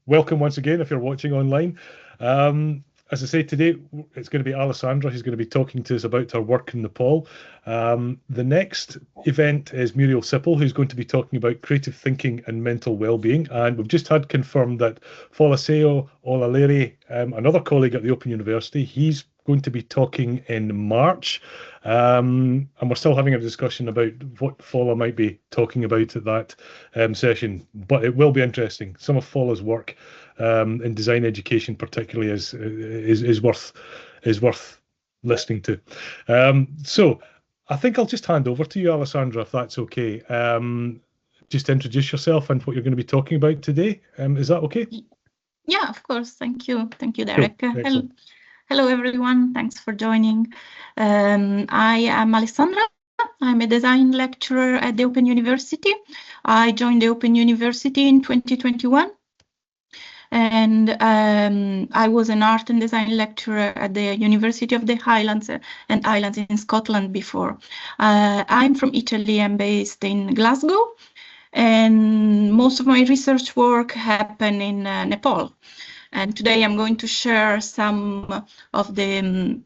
welcome once again if you're watching online. As I say, today it's going to be Alessandra who's going to be talking to us about her work in Nepal. The next event is Muriel Sippel, who's going to be talking about creative thinking and mental well-being. And we've just had confirmed that Folaseo Olaleri, another colleague at the Open University, he's going to be talking in March. And we're still having a discussion about what Fola might be talking about at that session, but it will be interesting. Some of Fola's work in design education particularly is worth listening to. So I think I'll just hand over to you, Alessandra, if that's okay. Just introduce yourself and what you're going to be talking about today. Is that okay? Yeah, of course. Thank you, Derek. Cool. Hello, everyone. Thanks for joining. I am Alessandra. I'm a design lecturer at the Open University. I joined the Open University in 2021. And I was an art and design lecturer at the University of the Highlands and Islands in Scotland before. I'm from Italy. I'm based in Glasgow. And most of my research work happened in Nepal. And today I'm going to share some of the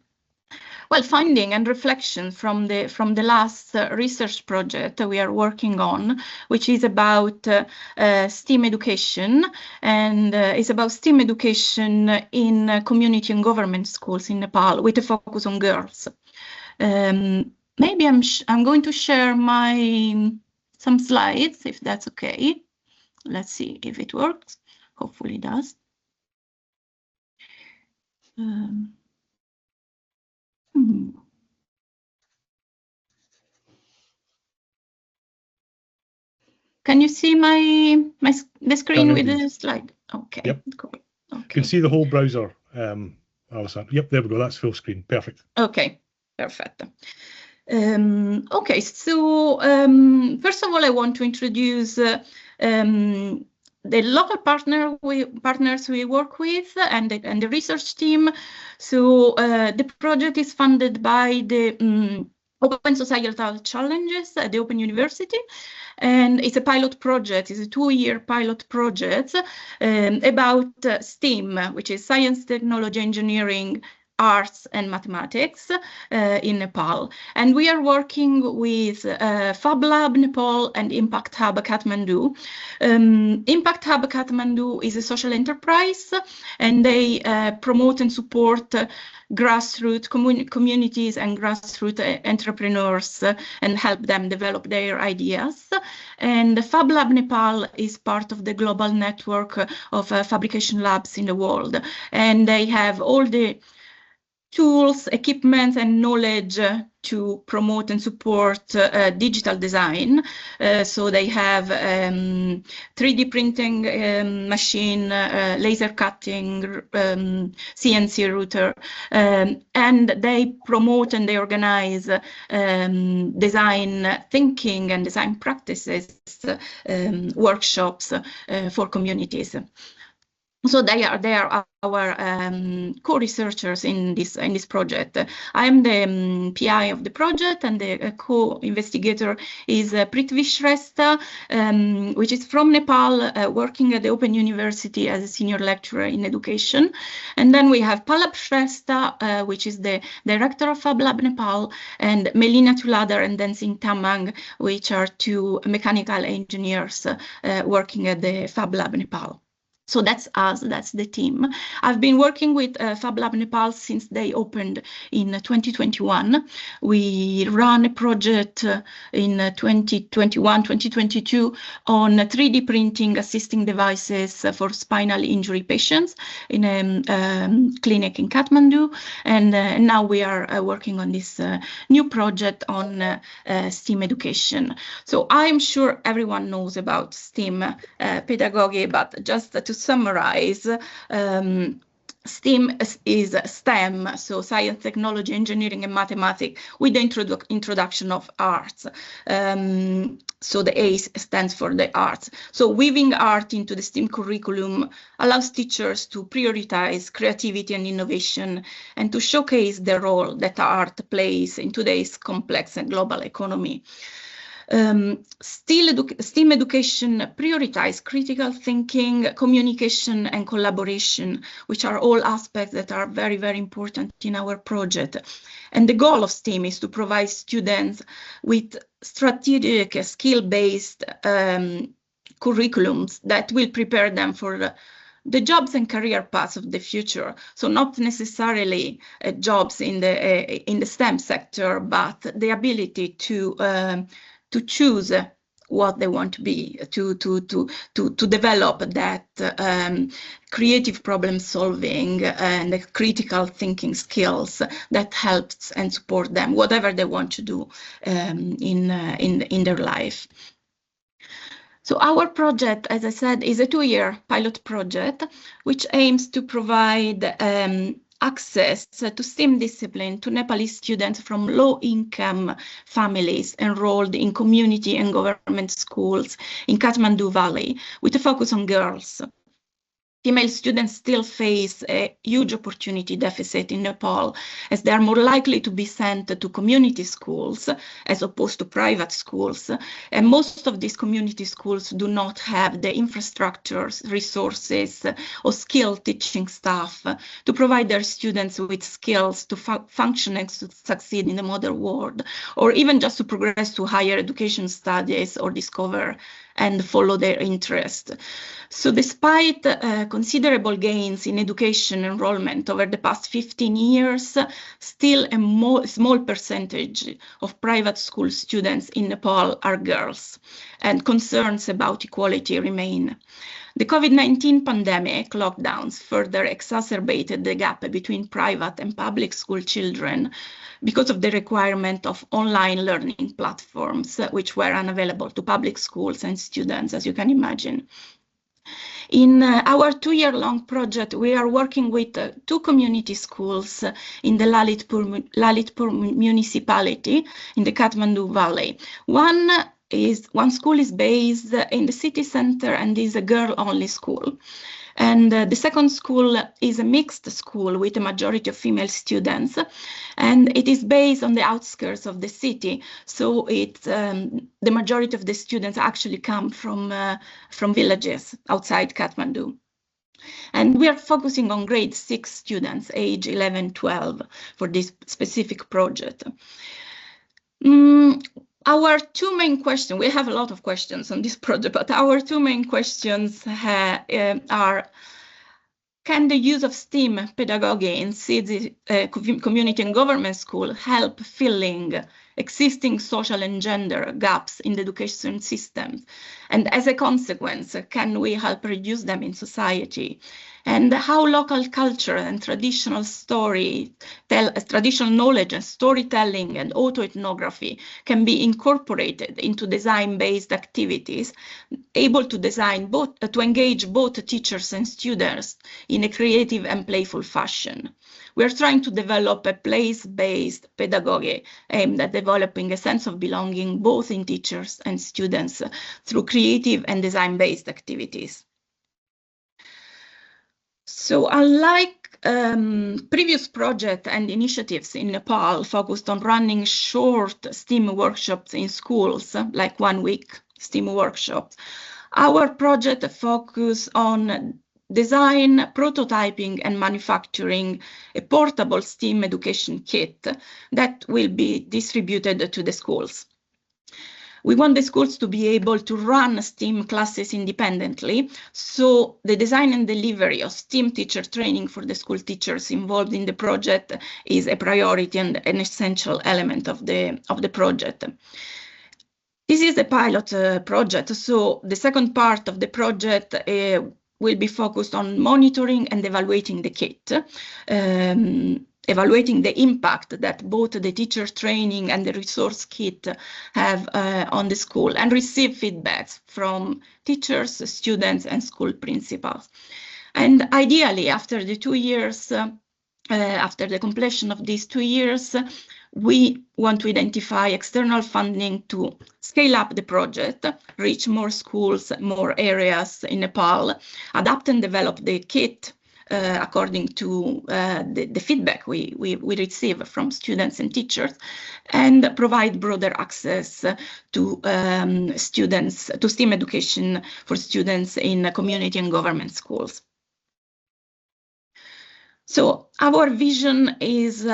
finding and reflection from the last research project we are working on, which is about STEAM education, and it's about STEAM education in community and government schools in Nepal with a focus on girls. Maybe I'm going to share some slides, if that's okay. Let's see if it works. Hopefully it does. Can you see the screen with the slide? Okay, yep. Cool. Okay. You can see the whole browser, Alessandra. Yep, there we go. That's full screen. Perfect. Okay, perfect. Okay, so first of all, I want to introduce the local partners we work with and the research team. So the project is funded by the Open Societal Challenges at the Open University, and it's a pilot project. It's a 2-year pilot project about STEAM, which is science, technology, engineering, arts and mathematics in Nepal. And we are working with Fablab Nepal and Impact Hub Kathmandu. Impact Hub Kathmandu is a social enterprise, and they promote and support grassroots communities and grassroots entrepreneurs and help them develop their ideas. And Fablab Nepal is part of the global network of fabrication labs in the world. And they have all the tools, equipment, and knowledge to promote and support digital design. So they have 3D printing machine, laser cutting, CNC router, and they promote and they organize design thinking and design practices workshops for communities. So they are our co-researchers in this project. I'm the PI of the project, and the co-investigator is Prithvi Shrestha, which is from Nepal, working at the Open University as a senior lecturer in education. And then we have Fablab Shrestha, which is the director of Fablab Nepal, and Melina Tuladar and Dancing Tamang, which are 2 mechanical engineers working at the Fablab Nepal. So that's us, that's the team. I've been working with Fablab Nepal since they opened in 2021. We ran a project in 2021, 2022 on 3D printing assisting devices for spinal injury patients in a clinic in Kathmandu. And now we are working on this new project on STEAM education. So I'm sure everyone knows about STEAM pedagogy, but just to summarize, STEAM is STEM, so science, technology, engineering, and mathematics, with the introduction of arts. So the A stands for the arts. So weaving art into the STEAM curriculum allows teachers to prioritize creativity and innovation, and to showcase the role that art plays in today's complex and global economy. STEAM education prioritizes critical thinking, communication, and collaboration, which are all aspects that are very, very important in our project. And the goal of STEAM is to provide students with strategic, skill-based curriculums that will prepare them for the jobs and career paths of the future. So not necessarily jobs in the STEM sector, but the ability to choose what they want to be, to develop that creative problem solving and the critical thinking skills that helps and support them, whatever they want to do in their life. So our project, as I said, is a 2-year pilot project, which aims to provide access to STEAM discipline to Nepalese students from low-income families enrolled in community and government schools in Kathmandu Valley, with a focus on girls. Female students still face a huge opportunity deficit in Nepal, as they are more likely to be sent to community schools as opposed to private schools. And most of these community schools do not have the infrastructures, resources, or skilled teaching staff to provide their students with skills to function and to succeed in the modern world, or even just to progress to higher education studies or discover and follow their interest. So despite considerable gains in education enrollment over the past 15 years, still a small percentage of private school students in Nepal are girls, and concerns about equality remain. The COVID-19 pandemic lockdowns further exacerbated the gap between private and public school children because of the requirement of online learning platforms, which were unavailable to public schools and students, as you can imagine. In our 2-year-long project, we are working with 2 community schools in the Lalitpur municipality in the Kathmandu Valley. One school is based in the city center and is a girl-only school. And the second school is a mixed school with a majority of female students, and it is based on the outskirts of the city. So the majority of the students actually come from villages outside Kathmandu. And we are focusing on grade 6 students, age 11-12, for this specific project. Our 2 main questions, we have a lot of questions on this project, but our 2 main questions are, can the use of STEAM pedagogy in city, community and government school help filling existing social and gender gaps in the education system? And as a consequence, can we help reduce them in society? And how local culture and traditional knowledge and storytelling and autoethnography can be incorporated into design-based activities, able to to engage both teachers and students in a creative and playful fashion. We are trying to develop a place-based pedagogy aimed at developing a sense of belonging both in teachers and students through creative and design-based activities. So unlike previous projects and initiatives in Nepal focused on running short STEAM workshops in schools, like 1-week STEAM workshops, our project focuses on design, prototyping, and manufacturing a portable STEAM education kit that will be distributed to the schools. We want the schools to be able to run STEAM classes independently, so the design and delivery of STEAM teacher training for the school teachers involved in the project is a priority and an essential element of the project. This is a pilot project, so the second part of the project will be focused on monitoring and evaluating the kit. Evaluating the impact that both the teacher training and the resource kit have on the school, and receive feedbacks from teachers, students, and school principals. And ideally, after the 2 years, after the completion of these 2 years, we want to identify external funding to scale up the project, reach more schools, more areas in Nepal, adapt and develop the kit according to the feedback we receive from students and teachers, and provide broader access to students, to STEAM education for students in community and government schools. So our vision is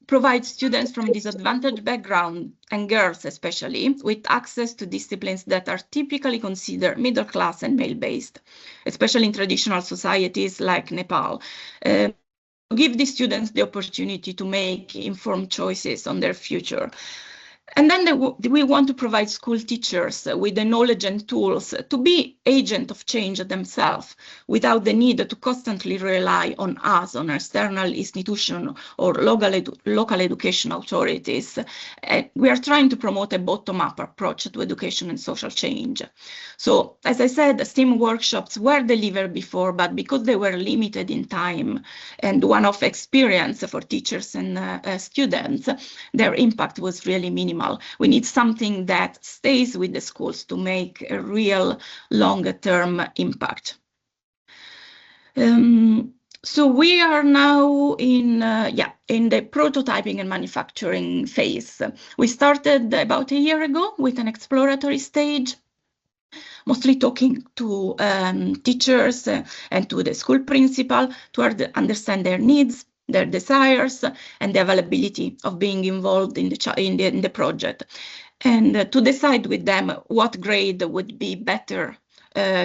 provide students from disadvantaged background, and girls especially, with access to disciplines that are typically considered middle class and male-based, especially in traditional societies like Nepal. Give the students the opportunity to make informed choices on their future. And then we want to provide school teachers with the knowledge and tools to be agents of change themselves without the need to constantly rely on us, on external institutions or local education authorities. We are trying to promote a bottom-up approach to education and social change. So, as I said, STEAM workshops were delivered before, but because they were limited in time and one-off experience for teachers and students, their impact was really minimal. We need something that stays with the schools to make a real longer-term impact. So we are now in the prototyping and manufacturing phase. We started about a year ago with an exploratory stage, mostly talking to teachers and to the school principal to understand their needs, their desires, and the availability of being involved in the project, and to decide with them what grade would be better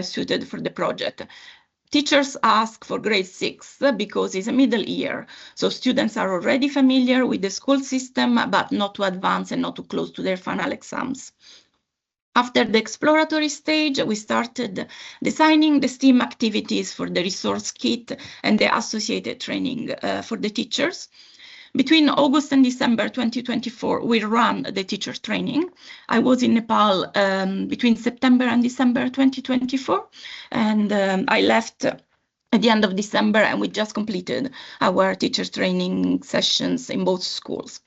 suited for the project. Teachers ask for grade 6 because it's a middle year, so students are already familiar with the school system, but not too advanced and not too close to their final exams. After the exploratory stage, we started designing the STEAM activities for the resource kit and the associated training for the teachers. Between August and December 2024, we ran the teacher training. I was in Nepal between September and December 2024, and I left at the end of December, and we just completed our teacher training sessions in both schools.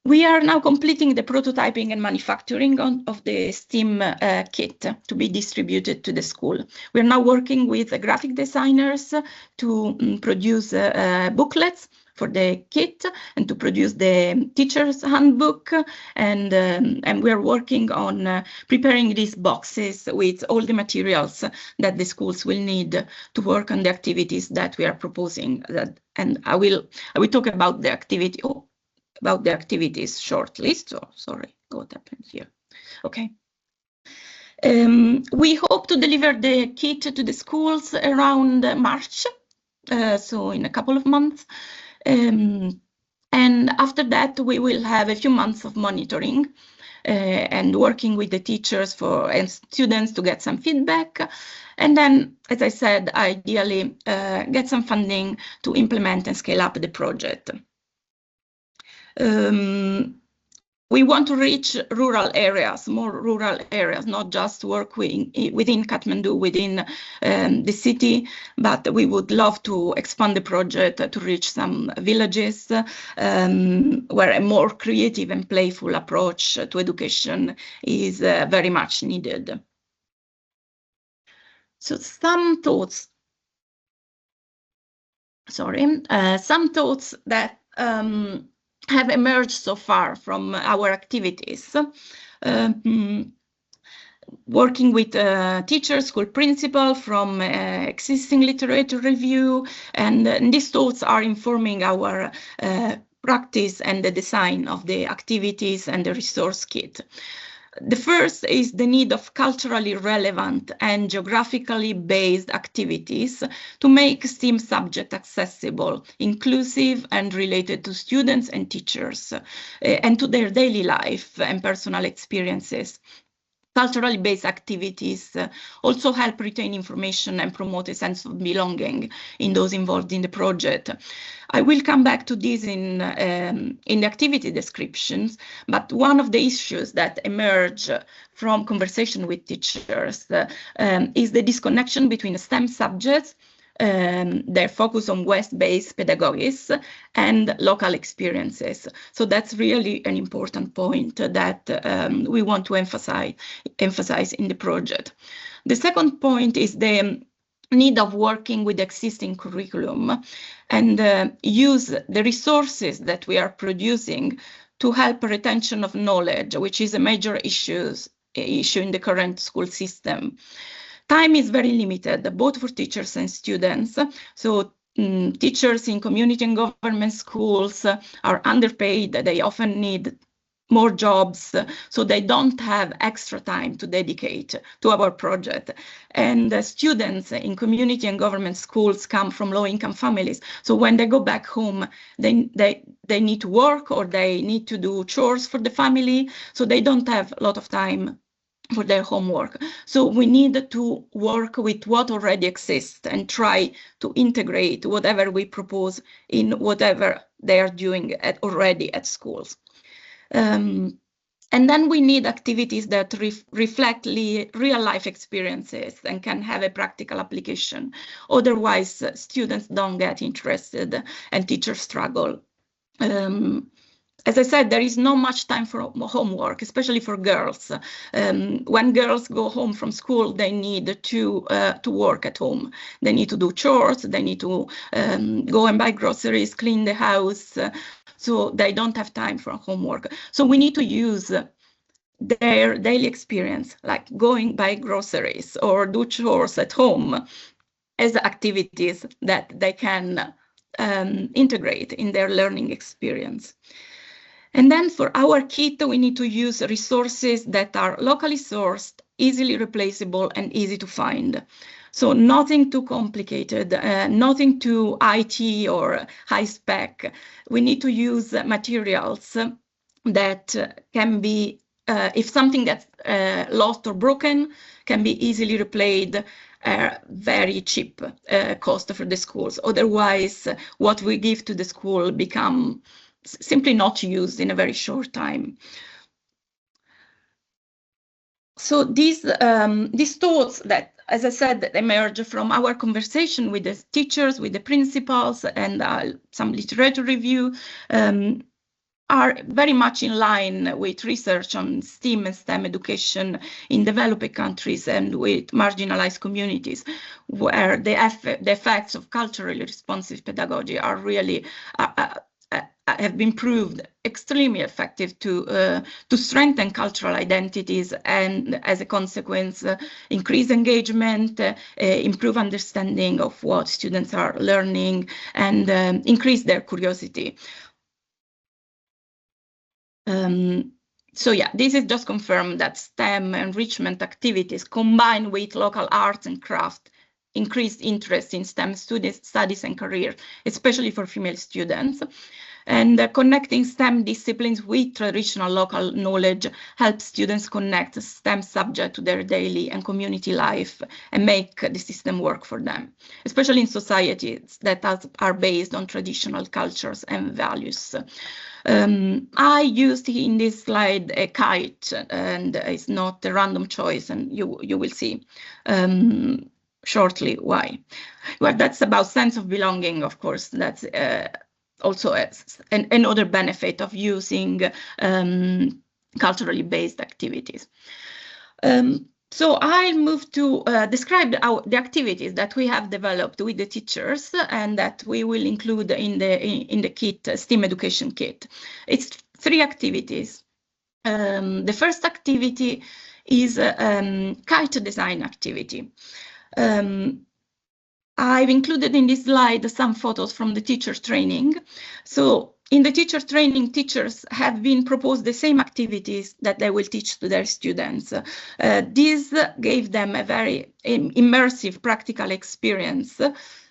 We are now completing the prototyping and manufacturing of the STEAM kit to be distributed to the school. We're now working with graphic designers to produce booklets for the kit and to produce the teacher's handbook, and we're working on preparing these boxes with all the materials that the schools will need to work on the activities that we are proposing. And I will talk about the activities shortly. So sorry, what happened here? Okay. We hope to deliver the kit to the schools around March, so in a couple of months. And after that, we will have a few months of monitoring and working with the teachers and students to get some feedback. And then, as I said, ideally get some funding to implement and scale up the project. We want to reach rural areas, more rural areas, not just work within Kathmandu, within the city, but we would love to expand the project to reach some villages where a more creative and playful approach to education is very much needed. So some thoughts that have emerged so far from our activities. Working with teachers, school principal, from existing literature review, and these thoughts are informing our practice and the design of the activities and the resource kit. The first is the need of culturally relevant and geographically based activities to make STEAM subject accessible, inclusive, and related to students and teachers and to their daily life and personal experiences. Culturally based activities also help retain information and promote a sense of belonging in those involved in the project. I will come back to this in the activity descriptions, but one of the issues that emerge from conversation with teachers is the disconnection between STEM subjects, their focus on West-based pedagogies, and local experiences. So that's really an important point that we want to emphasize in the project. The second point is the need of working with existing curriculum and use the resources that we are producing to help retention of knowledge, which is a major issue in the current school system. Time is very limited, both for teachers and students. So teachers in community and government schools are underpaid. They often need more jobs, so they don't have extra time to dedicate to our project. And the students in community and government schools come from low-income families. So when they go back home, they need to work or they need to do chores for the family, so they don't have a lot of time for their homework. So we need to work with what already exists and try to integrate whatever we propose in whatever they are doing already at schools. And then we need activities that reflect real life experiences and can have a practical application. Otherwise, students don't get interested and teachers struggle. As I said, there is not much time for homework, especially for girls. When girls go home from school, they need to work at home. They need to do chores, they need to go and buy groceries, clean the house, so they don't have time for homework. So we need to use their daily experience, like going buy groceries or do chores at home, as activities that they can integrate in their learning experience. And then for our kit, we need to use resources that are locally sourced, easily replaceable, and easy to find. So nothing too complicated, nothing too IT or high spec. We need to use materials that can be, if something gets lost or broken, can be easily replaced. Very cheap cost for the schools. Otherwise, what we give to the school become simply not used in a very short time. So these thoughts that, as I said, that emerge from our conversation with the teachers, with the principals, and some literature review, are very much in line with research on STEAM and STEM education in developing countries and with marginalized communities, where the effects of culturally responsive pedagogy are really have been proved extremely effective to strengthen cultural identities and, as a consequence, increase engagement, improve understanding of what students are learning, and increase their curiosity. So yeah, this is just confirmed that STEM enrichment activities combined with local arts and craft increased interest in STEM studies and career, especially for female students. And connecting STEM disciplines with traditional local knowledge helps students connect STEM subject to their daily and community life and make the system work for them, especially in societies that are based on traditional cultures and values. I used in this slide a kite, and it's not a random choice, and you will see shortly why. Well, that's about sense of belonging, of course. That's also another benefit of using culturally based activities. So I'll move to describe the activities that we have developed with the teachers and that we will include in the kit, STEAM education kit. It's 3 activities. The first activity is kite design activity. I've included in this slide some photos from the teacher training. So in the teacher training, teachers have been proposed the same activities that they will teach to their students. This gave them a very immersive practical experience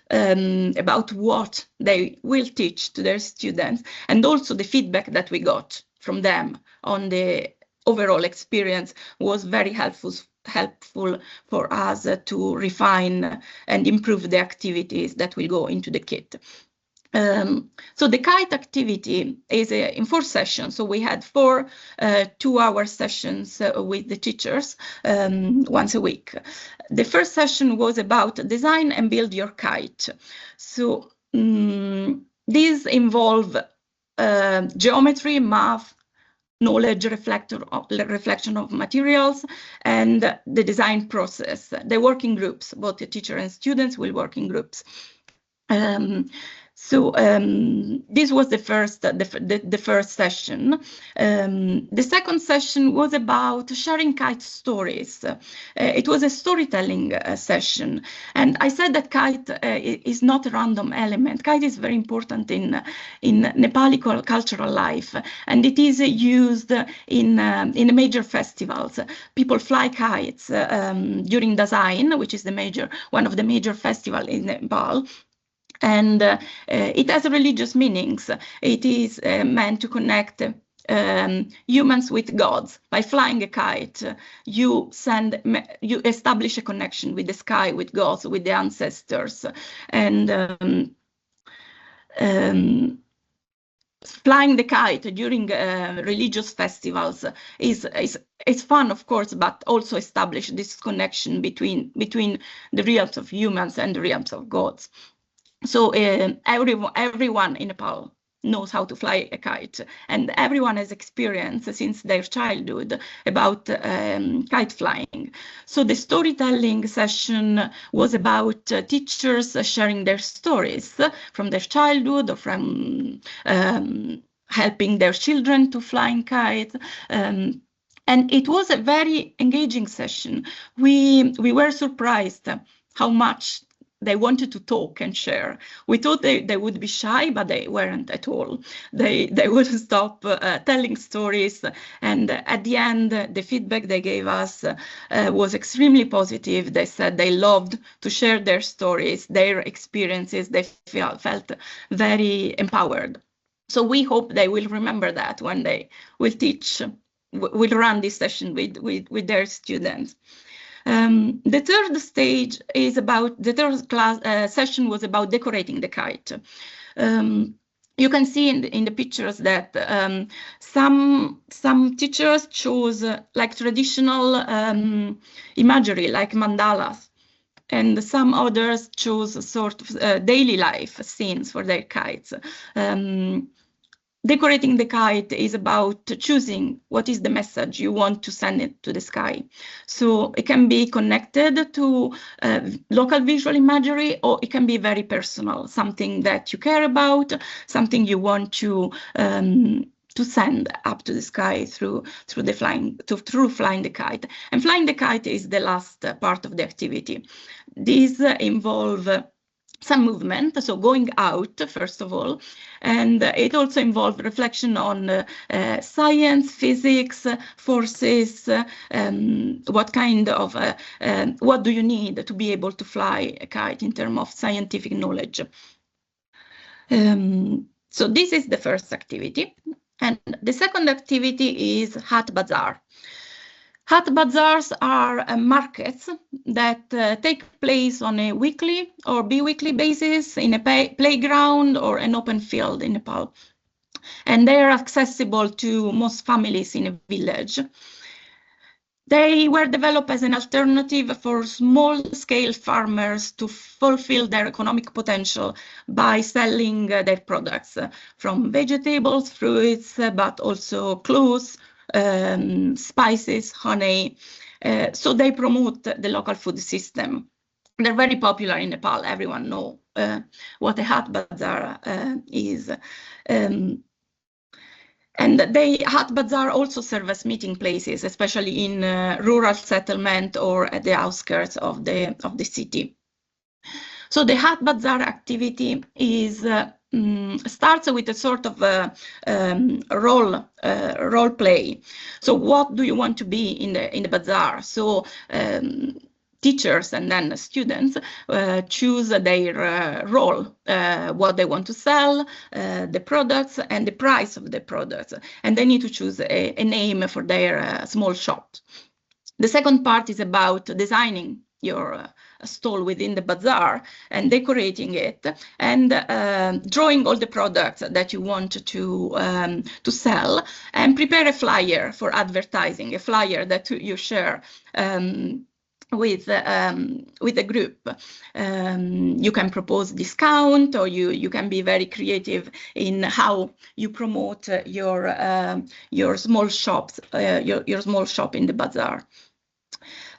about what they will teach to their students, and also the feedback that we got from them on the overall experience was very helpful for us to refine and improve the activities that will go into the kit. So the kite activity is in 4 sessions. So we had 4 2-hour sessions with the teachers once a week. The first session was about design and build your kite. So these involve geometry, math, knowledge reflection of materials, and the design process. The working groups, both the teacher and students will work in groups. This was the first session. The second session was about sharing kite stories. It was a storytelling session, and I said that kite is not a random element. Kite is very important in Nepali cultural life, and it is used in major festivals. People fly kites during Dasain, which is one of the major festivals in Nepal. And it has religious meanings. It is meant to connect humans with gods. By flying a kite, you establish a connection with the sky, with gods, with the ancestors. And flying the kite during religious festivals is fun, of course, but also establish this connection between the realms of humans and the realms of gods. So everyone in Nepal knows how to fly a kite, and everyone has experience since their childhood about kite flying. So the storytelling session was about teachers sharing their stories from their childhood or from helping their children to fly kites. And it was a very engaging session. We were surprised how much they wanted to talk and share. We thought they would be shy, but they weren't at all. They wouldn't stop telling stories. And at the end, the feedback they gave us was extremely positive. They said they loved to share their stories, their experiences. They felt very empowered. So we hope they will remember that when they will run this session with their students. The third session was about decorating the kite. You can see in the pictures that some teachers chose like traditional imagery, like mandalas, and some others chose sort of daily life scenes for their kites. Decorating the kite is about choosing what is the message you want to send it to the sky. So it can be connected to local visual imagery, or it can be very personal, something that you care about, something you want to send up to the sky through flying the kite. And flying the kite is the last part of the activity. These involve some movement, so going out, first of all, and it also involved reflection on science, physics, forces, what do you need to be able to fly a kite in terms of scientific knowledge. So this is the first activity. And the second activity is Hat Bazaar. Hat bazaars are markets that take place on a weekly or bi-weekly basis in a playground or an open field in Nepal. And they are accessible to most families in a village. They were developed as an alternative for small-scale farmers to fulfill their economic potential by selling their products, from vegetables, fruits, but also clothes, spices, honey. So they promote the local food system. They're very popular in Nepal. Everyone knows what a hat bazaar is. And Hat Bazaar also serve as meeting places, especially in rural settlement or at the outskirts of the city. So the Hat Bazaar activity is starts with a sort of role play. So what do you want to be in the bazaar? So teachers and then students choose their role, what they want to sell, the products and the price of the products. And they need to choose a name for their small shop. The second part is about designing your stall within the bazaar and decorating it and drawing all the products that you want to sell, and prepare a flyer for advertising, a flyer that you share with a group. You can propose discount, or you can be very creative in how you promote your small shops, your small shop in the bazaar.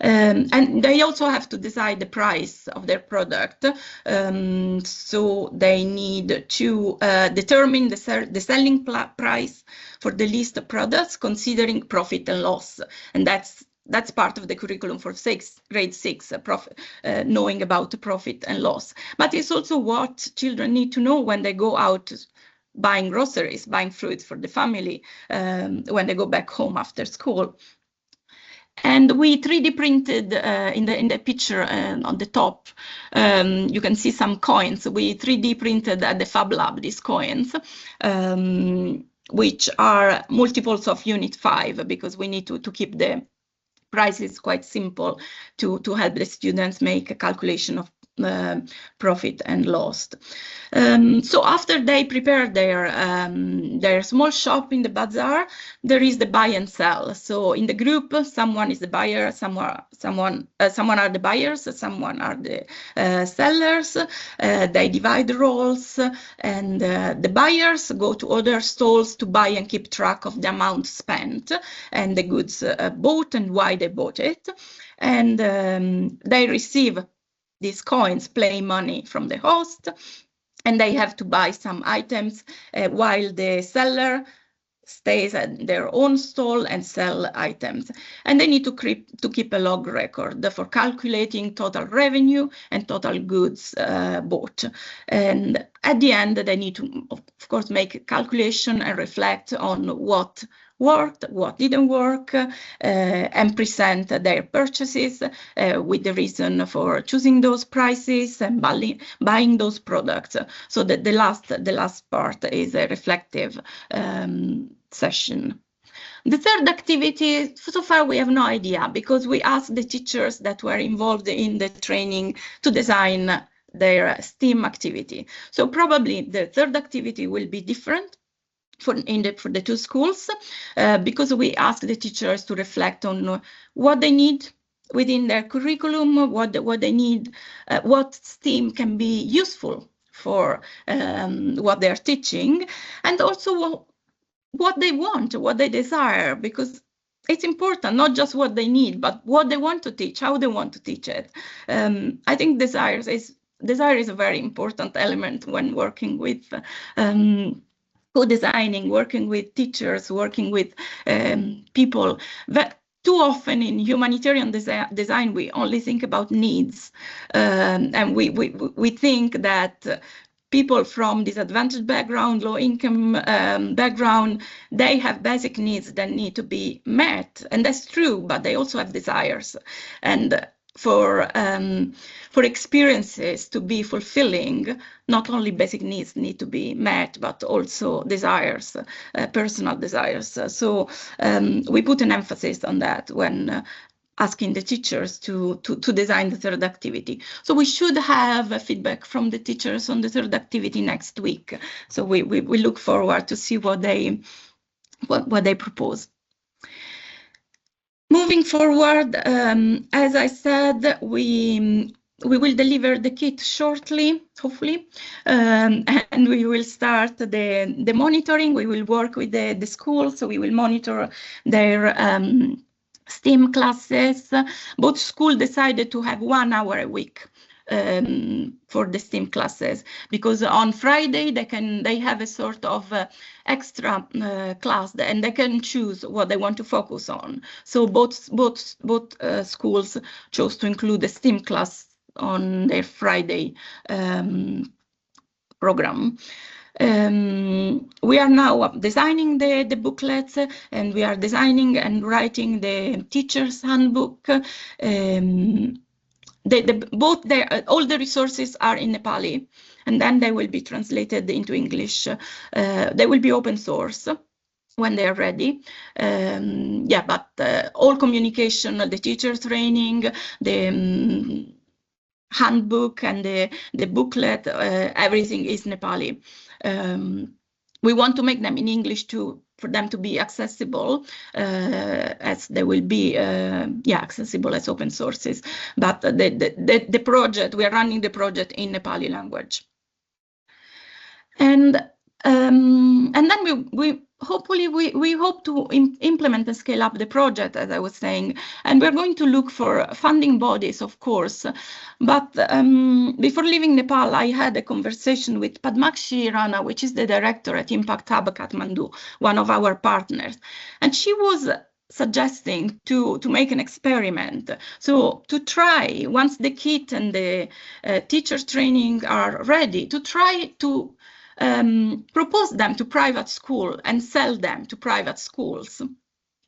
And they also have to decide the price of their product. So they need to determine the selling price for the list of products, considering profit and loss. And that's part of the curriculum for grade 6, knowing about the profit and loss. But it's also what children need to know when they go out buying groceries, buying fruit for the family, when they go back home after school. And we 3D printed in the picture on the top, you can see some coins. We 3D printed at the Fablab these coins, which are multiples of Unit 5, because we need to keep the prices quite simple to help the students make a calculation of profit and loss. So after they prepare their small shop in the bazaar, there is the buy and sell. So in the group, someone is the buyer, someone are the buyers, someone are the sellers. They divide the roles, and the buyers go to other stalls to buy and keep track of the amount spent and the goods bought and why they bought it. And they receive these coins, play money, from the host, and they have to buy some items while the seller stays at their own stall and sell items. And they need to keep a log record for calculating total revenue and total goods bought. And at the end, they need to, of course, make a calculation and reflect on what worked, what didn't work, and present their purchases with the reason for choosing those prices and buying those products. So that the last part is a reflective session. The third activity, so far we have no idea, because we asked the teachers that were involved in the training to design their STEAM activity. So probably the third activity will be different for the two schools, because we ask the teachers to reflect on what they need within their curriculum, what they need, what STEAM can be useful for what they're teaching, and also what they want, what they desire, because it's important, not just what they need, but what they want to teach, how they want to teach it. I think desire is a very important element when working with co-designing, working with teachers, working with people. That too often in humanitarian design, we only think about needs, and we think that people from disadvantaged background, low-income background, they have basic needs that need to be met, and that's true. But they also have desires, and for experiences to be fulfilling, not only basic needs need to be met, but also desires, personal desires. So we put an emphasis on that when asking the teachers to design the third activity. So we should have feedback from the teachers on the third activity next week. So we look forward to see what they propose. Moving forward, as I said, we will deliver the kit shortly, hopefully, and we will start the monitoring. We will work with the schools, so we will monitor their STEAM classes. Both schools decided to have 1 hour a week for the STEAM classes, because on Friday they have a sort of extra class, and they can choose what they want to focus on. So both schools chose to include the STEAM class on their Friday program. We are now designing the booklets, and we are designing and writing the teacher's handbook. All the resources are in Nepali, and then they will be translated into English. They will be open source when they are ready. But all communication, the teacher training, the handbook and the booklet, everything is Nepali. We want to make them in English too, for them to be accessible, as they will be accessible as open sources. But the project, we are running the project in Nepali language. And then we hopefully hope to implement and scale up the project, as I was saying, and we're going to look for funding bodies, of course. But before leaving Nepal, I had a conversation with Padmakshi Rana, which is the director at Impact Hub Kathmandu, one of our partners, and she was suggesting to make an experiment. So to try, once the kit and the teacher training are ready, to try to propose them to private school and sell them to private schools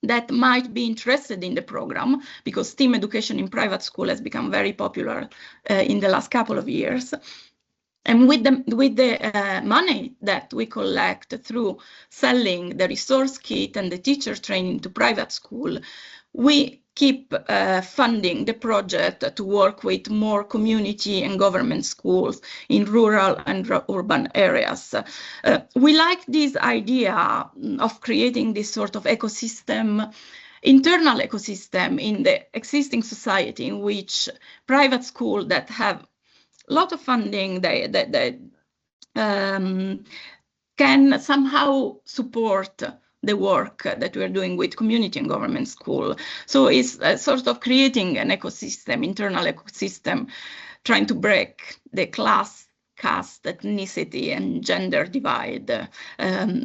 that might be interested in the program, because STEAM education in private school has become very popular in the last couple of years. And with the money that we collect through selling the resource kit and the teacher training to private school, we keep funding the project to work with more community and government schools in rural and urban areas. We like this idea of creating this sort of ecosystem, internal ecosystem in the existing society, in which private schools that have a lot of funding, they can somehow support the work that we're doing with community and government school. So it's sort of creating an ecosystem, internal ecosystem, trying to break the class, caste, ethnicity, and gender divide.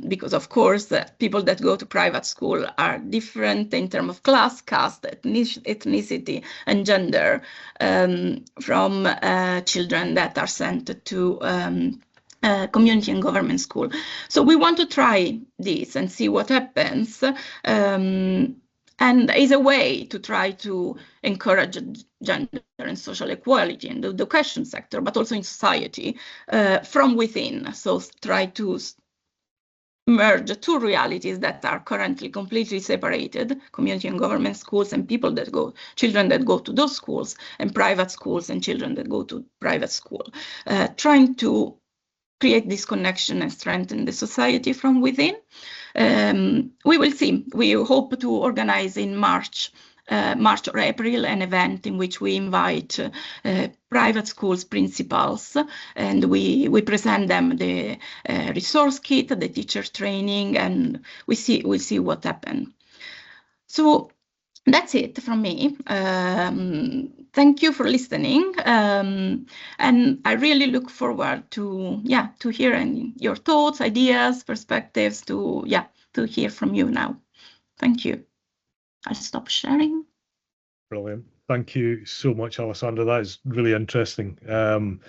Because of course, people that go to private school are different in terms of class, caste, ethnicity, and gender from children that are sent to community and government school. So we want to try this and see what happens. And is a way to try to encourage gender and social equality in the education sector, but also in society from within. So try to merge two realities that are currently completely separated: community and government schools and children that go to those schools, and private schools and children that go to private school. Trying to create this connection and strengthen the society from within. We will see. We hope to organize in March or April an event in which we invite private schools principals, and we present them the resource kit, the teacher training, and we'll see what happens. So that's it from me. Thank you for listening, and I really look forward to hearing your thoughts, ideas, perspectives. To hear from you now. Thank you. I'll stop sharing. Brilliant. Thank you so much, Alessandra. That is really interesting. And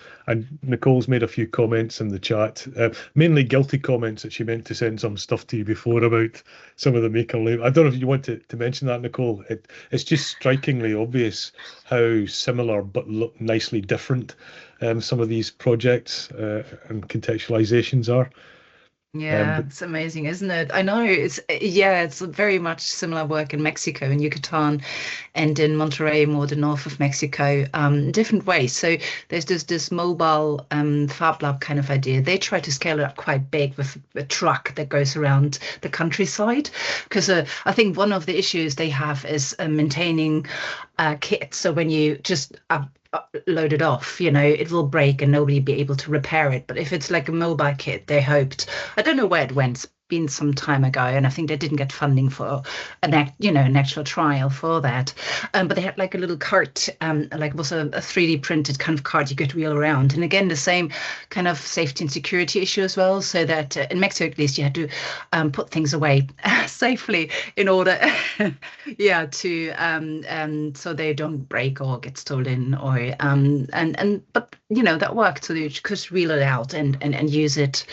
Nicole's made a few comments in the chat, mainly guilty comments that she meant to send some stuff to you before about some of the maker label. I don't know if you want to mention that, Nicole. It's just strikingly obvious how similar but nicely different some of these projects and contextualizations are. Yeah, it's amazing, isn't it? I know it's very much similar work in Mexico, in Yucatan, and in Monterrey, more the north of Mexico, different ways. So there's this mobile Fablab kind of idea. They try to scale it up quite big with a truck that goes around the countryside, because I think one of the issues they have is maintaining kits. So when you just load it off, it will break and nobody be able to repair it. But if it's like a mobile kit, they hoped, I don't know where it went, been some time ago, and I think they didn't get funding for an actual trial for that. But they had like a little cart, like it was a 3D printed kind of cart you could wheel around. And again, the same kind of safety and security issue as well. So that in Mexico, at least, you had to put things away safely in order, to so they don't break or get stolen, or but that worked. So you could wheel it out and use it.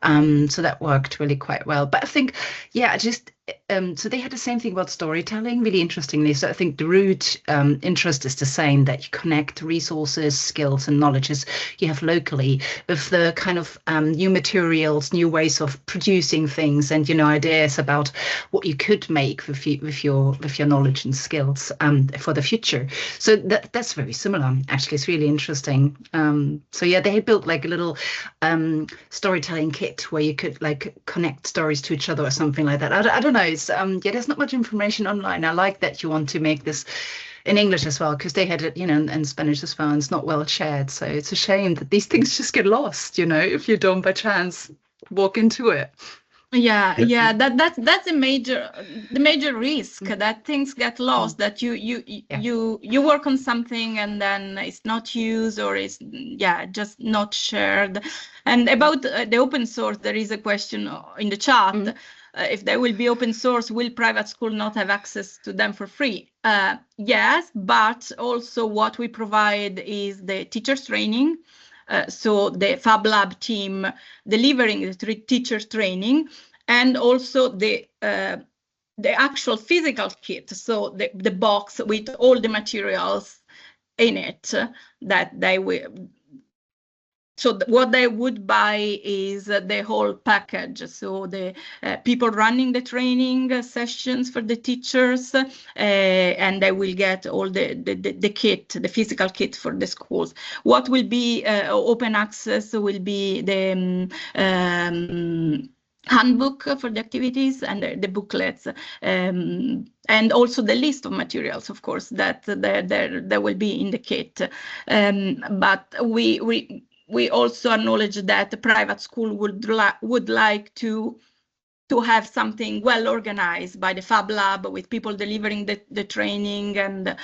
So that worked really quite well. But I think, just so they had the same thing about storytelling, really interestingly. So I think the root interest is the same, that you connect resources, skills, and knowledges you have locally with the kind of new materials, new ways of producing things, and ideas about what you could make with your knowledge and skills for the future. So that's very similar. Actually, it's really interesting. So yeah, they built like a little storytelling kit where you could like connect stories to each other or something like that. I don't know. It's there's not much information online. I like that you want to make this in English as well, because they had it, in Spanish as well, and it's not well shared. So it's a shame that these things just get lost, if you don't by chance walk into it. Yeah, that's the major risk, that things get lost, that you work on something and then it's not used, or it's just not shared. And about the open source, there is a question in the chat. If they will be open source, will private school not have access to them for free? Yes, but also what we provide is the teachers training. So the Fablab team delivering the teachers training, and also the actual physical kit, so the box with all the materials in it that they will. So what they would buy is the whole package. So the people running the training sessions for the teachers, and they will get all the kit, the physical kit for the schools. What will be open access will be the handbook for the activities and the booklets, and also the list of materials, of course, that there will be in the kit. But we also acknowledge that the private school would like to have something well organized by the Fablab, with people delivering the training and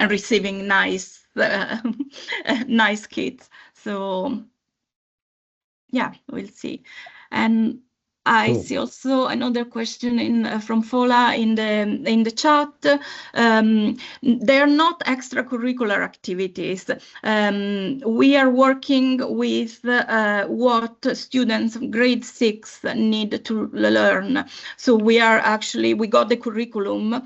receiving nice nice kits. So yeah, we'll see. And I see also another question from Fola in the chat. They are not extracurricular activities. We are working with what students grade 6 need to learn. So we got the curriculum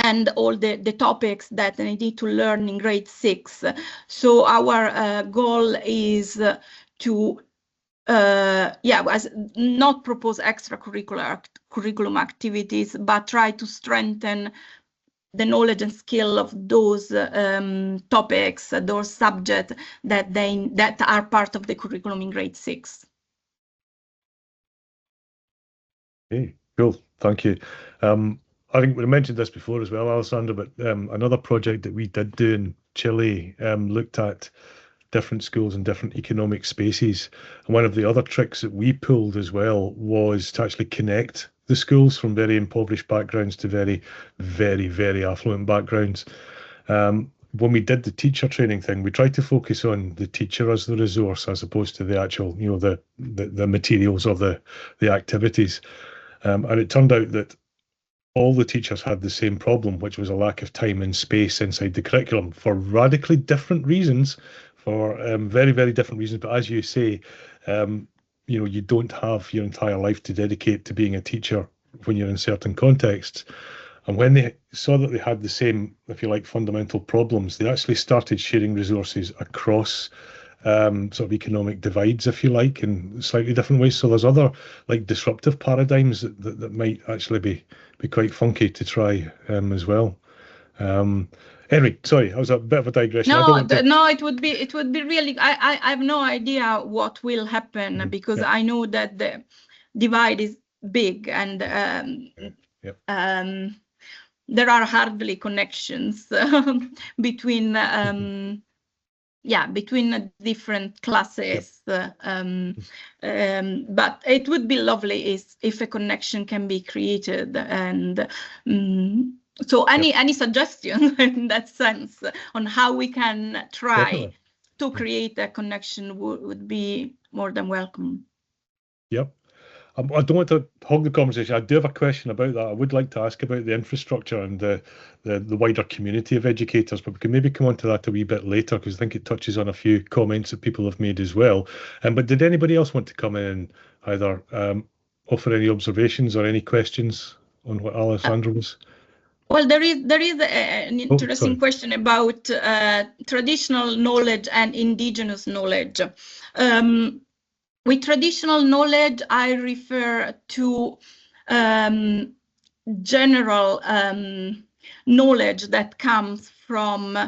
and all the topics that they need to learn in grade 6. So our goal is to not propose extracurricular curriculum activities, but try to strengthen the knowledge and skill of those topics, those subjects that are part of the curriculum in grade 6. Okay, cool. Thank you. I think we mentioned this before as well, Alessandra, but another project that we did do in Chile looked at different schools in different economic spaces. And one of the other tricks that we pulled as well was to actually connect the schools from very impoverished backgrounds to very, very, very affluent backgrounds. When we did the teacher training thing, we tried to focus on the teacher as the resource, as opposed to the actual, the materials of the activities. And it turned out that all the teachers had the same problem, which was a lack of time and space inside the curriculum for radically different reasons, for very, very different reasons. But as you say, you don't have your entire life to dedicate to being a teacher when you're in certain contexts. And when they saw that they had the same, if you like, fundamental problems, they actually started sharing resources across sort of economic divides, if you like, in slightly different ways. So there's other like disruptive paradigms that might actually be quite funky to try as well. Anyway, sorry, I was a bit of a digression. No, it would be really. I have no idea what will happen, because I know that the divide is big, and there are hardly connections between between different classes. But it would be lovely if a connection can be created, and so any suggestion in that sense on how we can try to create a connection would be more than welcome. Yep. I don't want to hog the conversation. I do have a question about that. I would like to ask about the infrastructure and the wider community of educators, but we can maybe come on to that a wee bit later, because I think it touches on a few comments that people have made as well. But did anybody else want to come in, either offer any observations or any questions on what Alessandra was? Well, there is an interesting question about traditional knowledge and indigenous knowledge. With traditional knowledge, I refer to general knowledge that comes from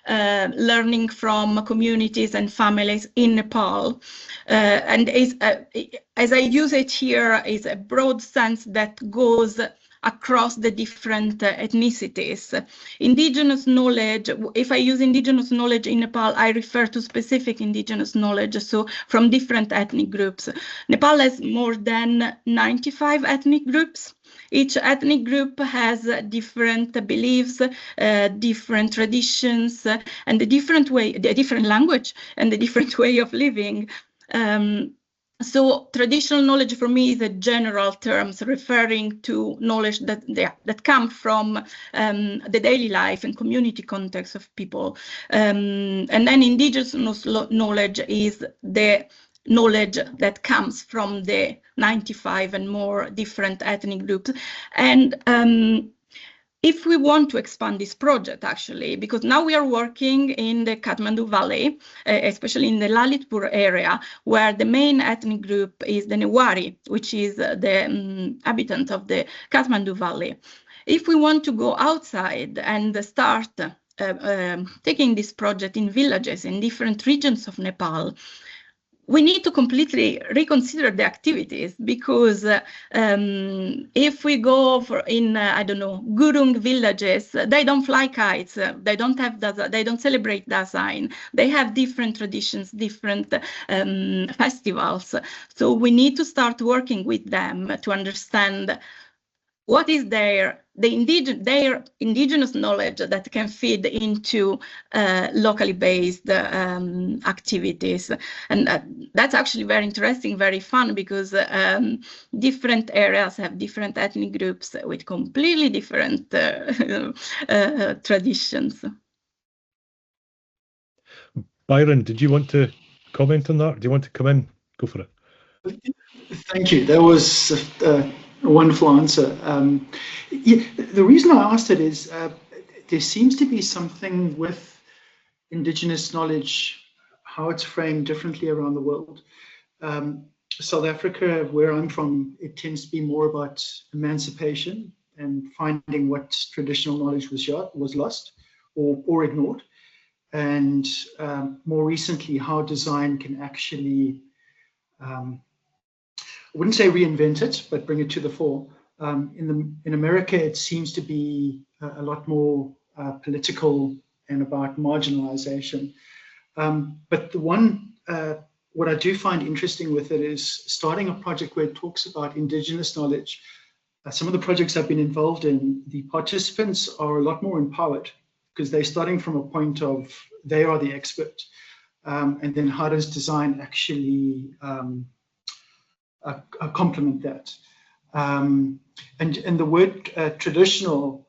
learning from communities and families in Nepal. And as I use it here, is a broad sense that goes across the different ethnicities. Indigenous knowledge, if I use indigenous knowledge in Nepal, I refer to specific indigenous knowledge, so from different ethnic groups. Nepal has more than 95 ethnic groups. Each ethnic group has different beliefs, different traditions, and a different language, and a different way of living. So traditional knowledge for me is a general terms referring to knowledge that come from the daily life and community context of people. And then indigenous knowledge is the knowledge that comes from the 95 and more different ethnic groups. And if we want to expand this project, actually, because now we are working in the Kathmandu Valley, especially in the Lalitpur area, where the main ethnic group is the Newari, which is the inhabitant of the Kathmandu Valley. If we want to go outside and start taking this project in villages in different regions of Nepal, we need to completely reconsider the activities, because if we go in, I don't know, Gurung villages, they don't fly kites, they don't celebrate Dasein, they have different traditions, different festivals. So we need to start working with them to understand what is their indigenous knowledge that can feed into locally based activities. And that's actually very interesting, very fun, because different areas have different ethnic groups with completely different traditions. Byron, did you want to comment on that? Do you want to come in? Go for it. Thank you. That was a wonderful answer. Yeah, the reason I asked it is there seems to be something with indigenous knowledge, how it's framed differently around the world. South Africa, where I'm from, it tends to be more about emancipation and finding what traditional knowledge was lost or ignored. And more recently, how design can actually I wouldn't say reinvent it, but bring it to the fore. In America, it seems to be a lot more political and about marginalization. But the one, what I do find interesting with it is starting a project where it talks about indigenous knowledge. Some of the projects I've been involved in, the participants are a lot more empowered, because they're starting from a point of they are the expert. And then how does design actually complement that? And the word traditional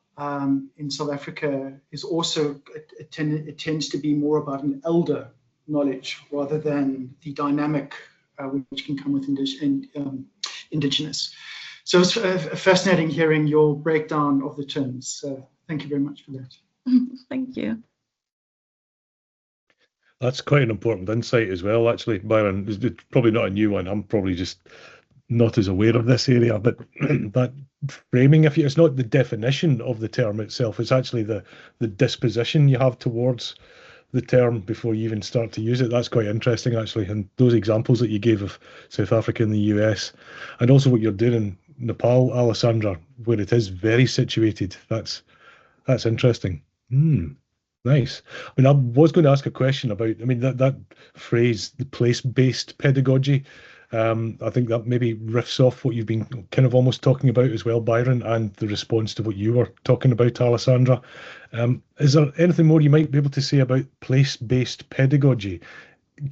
in South Africa is also, it tends to be more about an elder knowledge rather than the dynamic which can come with indigenous. So it's fascinating hearing your breakdown of the terms. Thank you very much for that. Thank you. That's quite an important insight as well, actually, Byron. It's probably not a new one. I'm probably just not as aware of this area, but that framing, it's not the definition of the term itself, it's actually the disposition you have towards the term before you even start to use it. That's quite interesting, actually. And those examples that you gave of South Africa and the US, and also what you're doing in Nepal, Alessandra, where it is very situated, that's interesting. Nice. I mean, I was going to ask a question about, I mean, that phrase, the place-based pedagogy. I think that maybe riffs off what you've been kind of almost talking about as well, Byron, and the response to what you were talking about, Alessandra. Is there anything more you might be able to say about place-based pedagogy?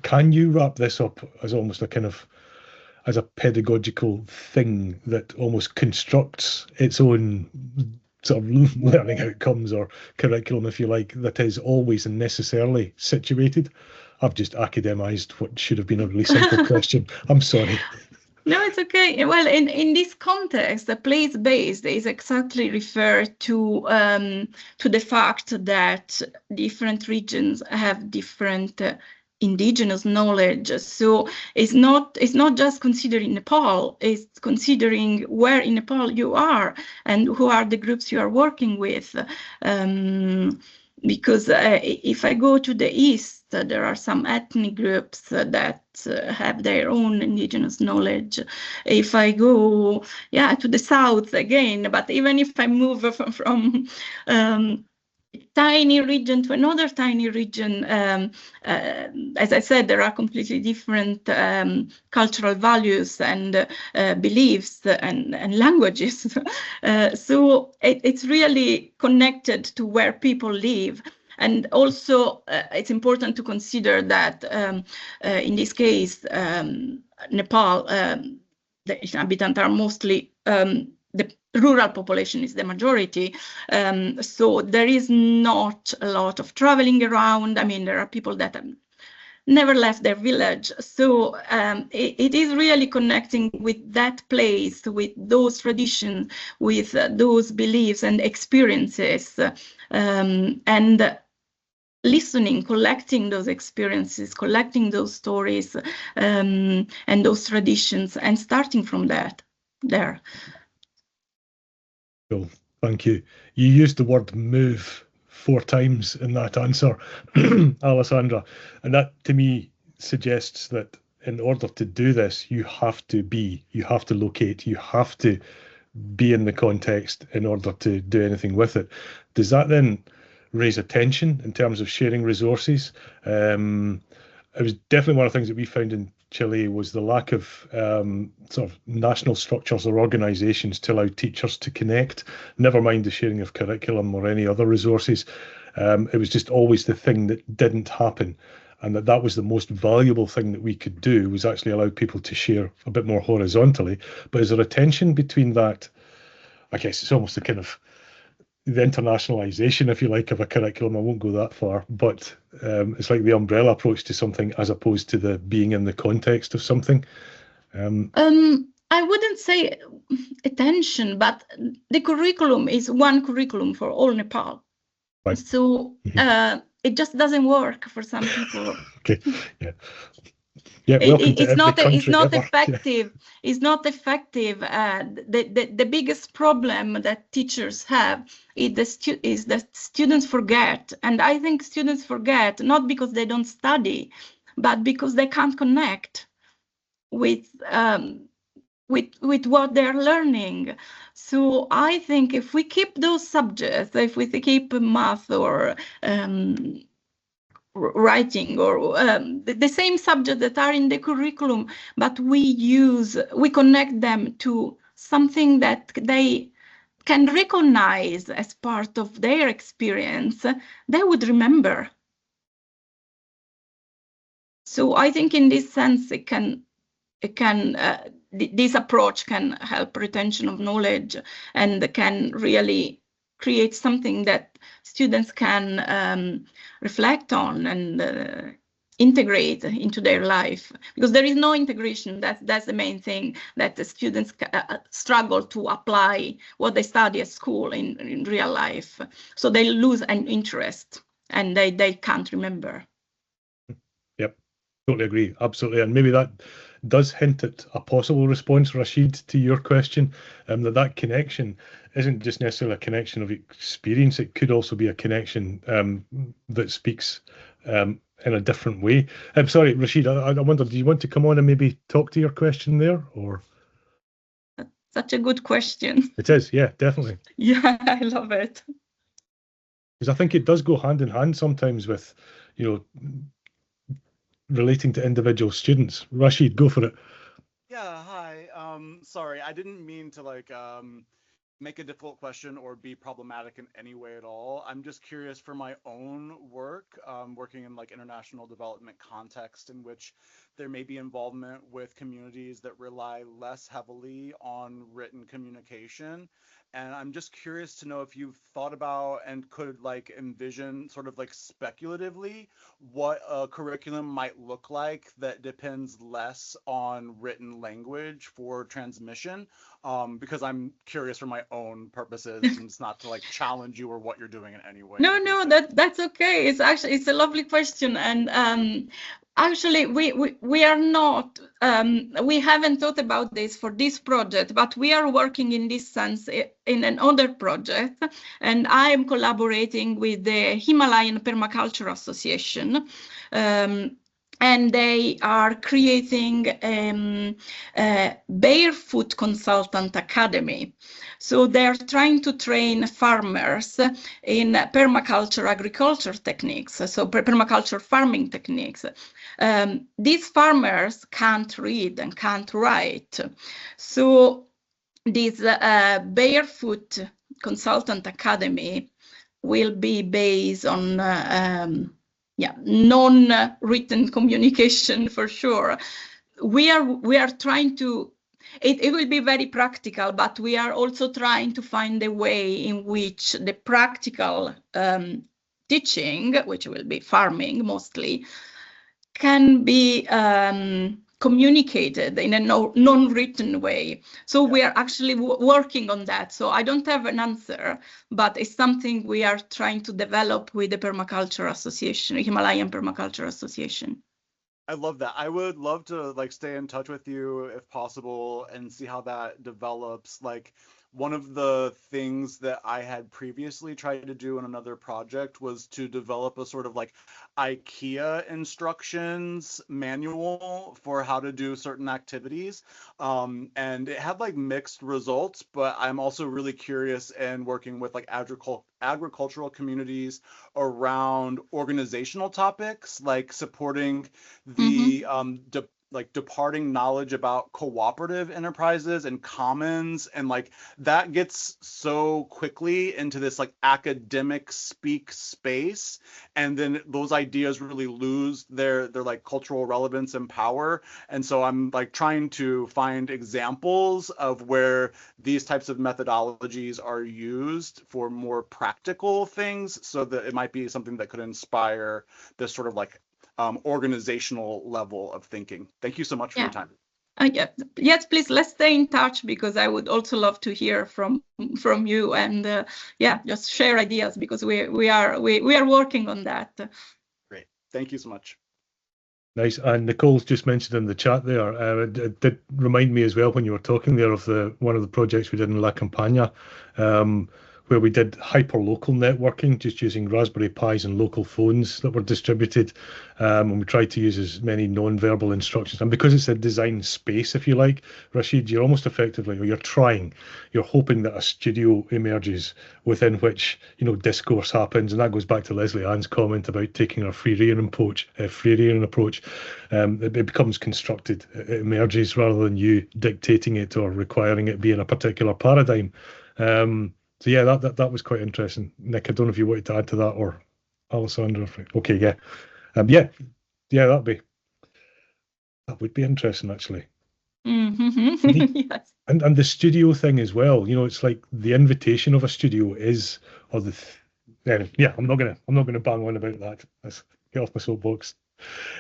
Can you wrap this up as almost a kind of, as a pedagogical thing that almost constructs its own sort of learning outcomes or curriculum, if you like, that is always and necessarily situated? I've just academized what should have been a really simple question. I'm sorry. No, it's okay. Well, in this context, the place-based is exactly referred to the fact that different regions have different indigenous knowledge. So it's not just considering Nepal, it's considering where in Nepal you are and who are the groups you are working with. Because if I go to the east, there are some ethnic groups that have their own indigenous knowledge. If I go, to the south again, but even if I move from tiny region to another tiny region, as I said, there are completely different cultural values and beliefs and languages. So it's really connected to where people live. And also, it's important to consider that in this case, Nepal, the inhabitants are mostly the rural population is the majority. So there is not a lot of traveling around. I mean, there are people that have never left their village. So it is really connecting with that place, with those traditions, with those beliefs and experiences, and listening, collecting those experiences, collecting those stories and those traditions, and starting from there. Cool, thank you. You used the word move 4 times in that answer, Alessandra, and that to me suggests that in order to do this, you have to locate, you have to be in the context in order to do anything with it. Does that then raise a tension in terms of sharing resources? It was definitely one of the things that we found in Chile was the lack of sort of national structures or organisations to allow teachers to connect, never mind the sharing of curriculum or any other resources. It was just always the thing that didn't happen, and that was the most valuable thing that we could do, was actually allow people to share a bit more horizontally. But is there a tension between that? I guess it's almost the kind of the internationalization, if you like, of a curriculum. I won't go that far, but it's like the umbrella approach to something as opposed to the being in the context of something. I wouldn't say attention, but the curriculum is one curriculum for all Nepal. Right. So it just doesn't work for some people. Okay, yeah. Yeah, it's not effective. Yeah. It's not effective. The biggest problem that teachers have is that students forget, and I think students forget not because they don't study, but because they can't connect with what they're learning. So I think if we keep those subjects, if we keep math or writing or the same subjects that are in the curriculum, but we connect them to something that they can recognize as part of their experience, they would remember. So I think in this sense, this approach can help retention of knowledge and can really create something that students can reflect on and integrate into their life, because there is no integration. That's the main thing, that the students struggle to apply what they study at school in real life. So they lose an interest and they can't remember. Yep, totally agree, absolutely. And maybe that does hint at a possible response, Rashid, to your question, that connection isn't just necessarily a connection of experience. It could also be a connection that speaks in a different way. I'm sorry, Rashid, I wonder, do you want to come on and maybe talk to your question there, or? That's such a good question. It is, yeah, definitely. Yeah, I love it. Because I think it does go hand in hand sometimes with, relating to individual students. Rashid, go for it. Yeah, hi. Sorry, I didn't mean to make a difficult question or be problematic in any way at all. I'm just curious for my own work, working in like international development context in which there may be involvement with communities that rely less heavily on written communication. And I'm just curious to know if you've thought about and could like envision sort of like speculatively what a curriculum might look like that depends less on written language for transmission, because I'm curious for my own purposes, and it's not to like challenge you or what you're doing in any way. No, that's okay. It's a lovely question, and actually we are not we haven't thought about this for this project, but we are working in this sense in another project, and I am collaborating with the Himalayan Permaculture Association. And they are creating a barefoot consultant academy. So they're trying to train farmers in permaculture agriculture techniques, so permaculture farming techniques. These farmers can't read and can't write. So this barefoot consultant academy will be based on non-written communication for sure. We are trying to, it will be very practical, but we are also trying to find a way in which the practical teaching, which will be farming mostly, can be communicated in a non-written way. So we are actually working on that. So I don't have an answer, but it's something we are trying to develop with the Permaculture Association, Himalayan Permaculture Association. I love that. I would love to like stay in touch with you if possible and see how that develops. Like, one of the things that I had previously tried to do in another project was to develop a sort of like IKEA instructions manual for how to do certain activities. And it had like mixed results, but I'm also really curious in working with like agricultural communities around organizational topics, like supporting the departing knowledge about cooperative enterprises and commons, and like that gets so quickly into this like academic speak space, and then those ideas really lose their like cultural relevance and power. And so I'm like trying to find examples of where these types of methodologies are used for more practical things, so that it might be something that could inspire this sort of like organizational level of thinking. Thank you so much for your time. Yes, please, let's stay in touch, because I would also love to hear from you, and just share ideas, because we are working on that. Great, thank you so much. Nice. And Nicole's just mentioned in the chat there, it did remind me as well when you were talking there of one of the projects we did in La Campagna, where we did hyper-local networking, just using Raspberry Pis and local phones that were distributed. And we tried to use as many non-verbal instructions. And because it's a design space, if you like, Rashid, you're almost effectively, or you're hoping that a studio emerges within which, discourse happens. And that goes back to Leslie Ann's comment about taking a Freirean approach. It becomes constructed. It emerges rather than you dictating it or requiring it be in a particular paradigm. So yeah, that was quite interesting. Nick, I don't know if you wanted to add to that, or Alessandra. Okay, yeah. That would be interesting, actually. Mm-hmm. Yes. And the studio thing as well. It's like the invitation of a studio is, anyway, yeah. I'm not gonna bang on about that. Let's get off my soapbox.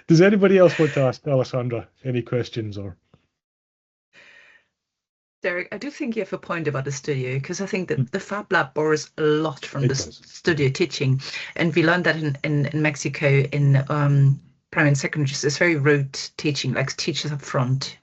Does anybody else want to ask Alessandra any questions or? Derek, I do think you have a point about the studio, because I think that the Fab Lab borrows a lot from the studio teaching, and we learned that in Mexico in primary and secondary. It's very rote teaching, like teachers up front,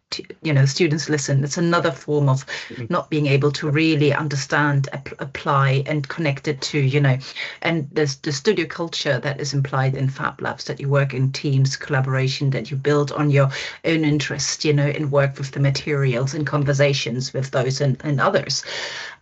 students listen. It's another form of not being able to really understand, apply, and connect it to, and there's the studio culture that is implied in Fab Labs, that you work in teams, collaboration, that you build on your own interest, and work with the materials and conversations with those and others.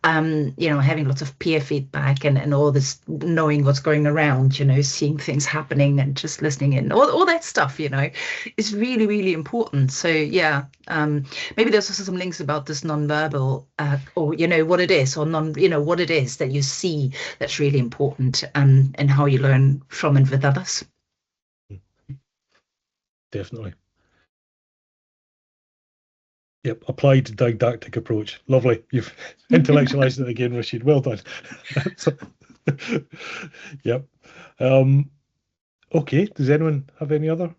Having lots of peer feedback and all this, knowing what's going around, seeing things happening and just listening in, all that stuff, is really, really important. So yeah, Maybe there's also some links about this non-verbal, or what it is, or what it is that you see that's really important, and how you learn from and with others. Definitely. Yep, applied didactic approach. Lovely. You've intellectualized it again, Rashid. Well done. Yep. Okay, does anyone have any other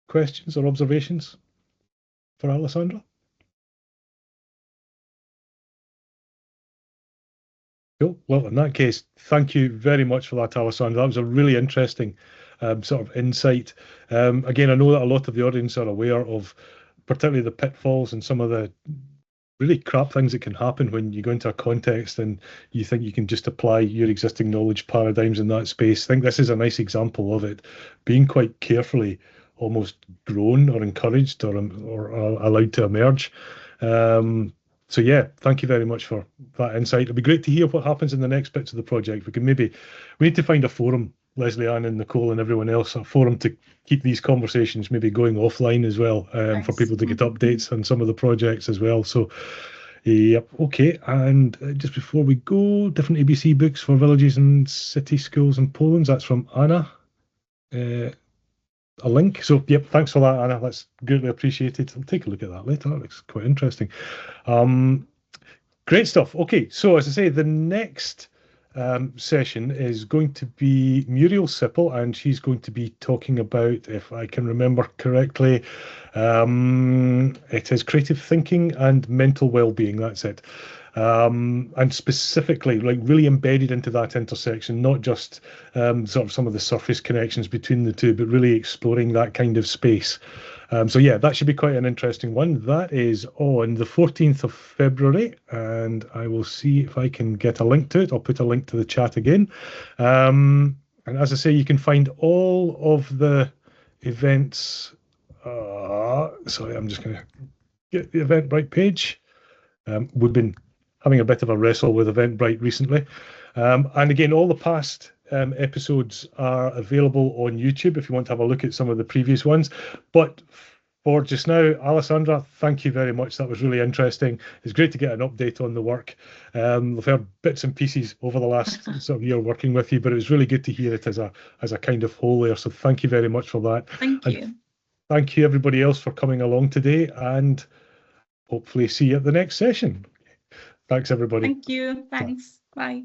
questions or observations for Alessandra? Cool. Well, in that case, thank you very much for that, Alessandra. That was a really interesting sort of insight. Again, I know that a lot of the audience are aware of particularly the pitfalls and some of the really crap things that can happen when you go into a context and you think you can just apply your existing knowledge paradigms in that space. I think this is a nice example of it being quite carefully almost grown or encouraged or allowed to emerge. So yeah, thank you very much for that insight. It'd be great to hear what happens in the next bits of the project. We need to find a forum, Leslie Ann and Nicole and everyone else, a forum to keep these conversations maybe going offline as well, Nice. for people to get updates on some of the projects as well. So yep, okay. And just before we go, different ABC books for villages and city schools in Poland. That's from Anna. A link. So yep, thanks for that, Anna. That's greatly appreciated. I'll take a look at that later. That looks quite interesting. Great stuff. Okay, so as I say, the next session is going to be Muriel Sippel, and she's going to be talking about, if I can remember correctly, it is creative thinking and mental well-being. That's it. And specifically, like really embedded into that intersection, not just sort of some of the surface connections between the two, but really exploring that kind of space. So yeah, that should be quite an interesting one. That is on the 14th of February, and I will see if I can get a link to it. I'll put a link to the chat again. And as I say, you can find all of the events. Sorry, I'm just going to get the Eventbrite page. We've been having a bit of a wrestle with Eventbrite recently. And again, all the past episodes are available on YouTube if you want to have a look at some of the previous ones. But for just now, Alessandra, thank you very much. That was really interesting. It's great to get an update on the work. I've heard bits and pieces over the last sort of year working with you, but it was really good to hear it as a kind of whole there. So thank you very much for that. Thank you. And thank you everybody else for coming along today, and hopefully see you at the next session. Thanks everybody. Thank you. Thanks. Bye.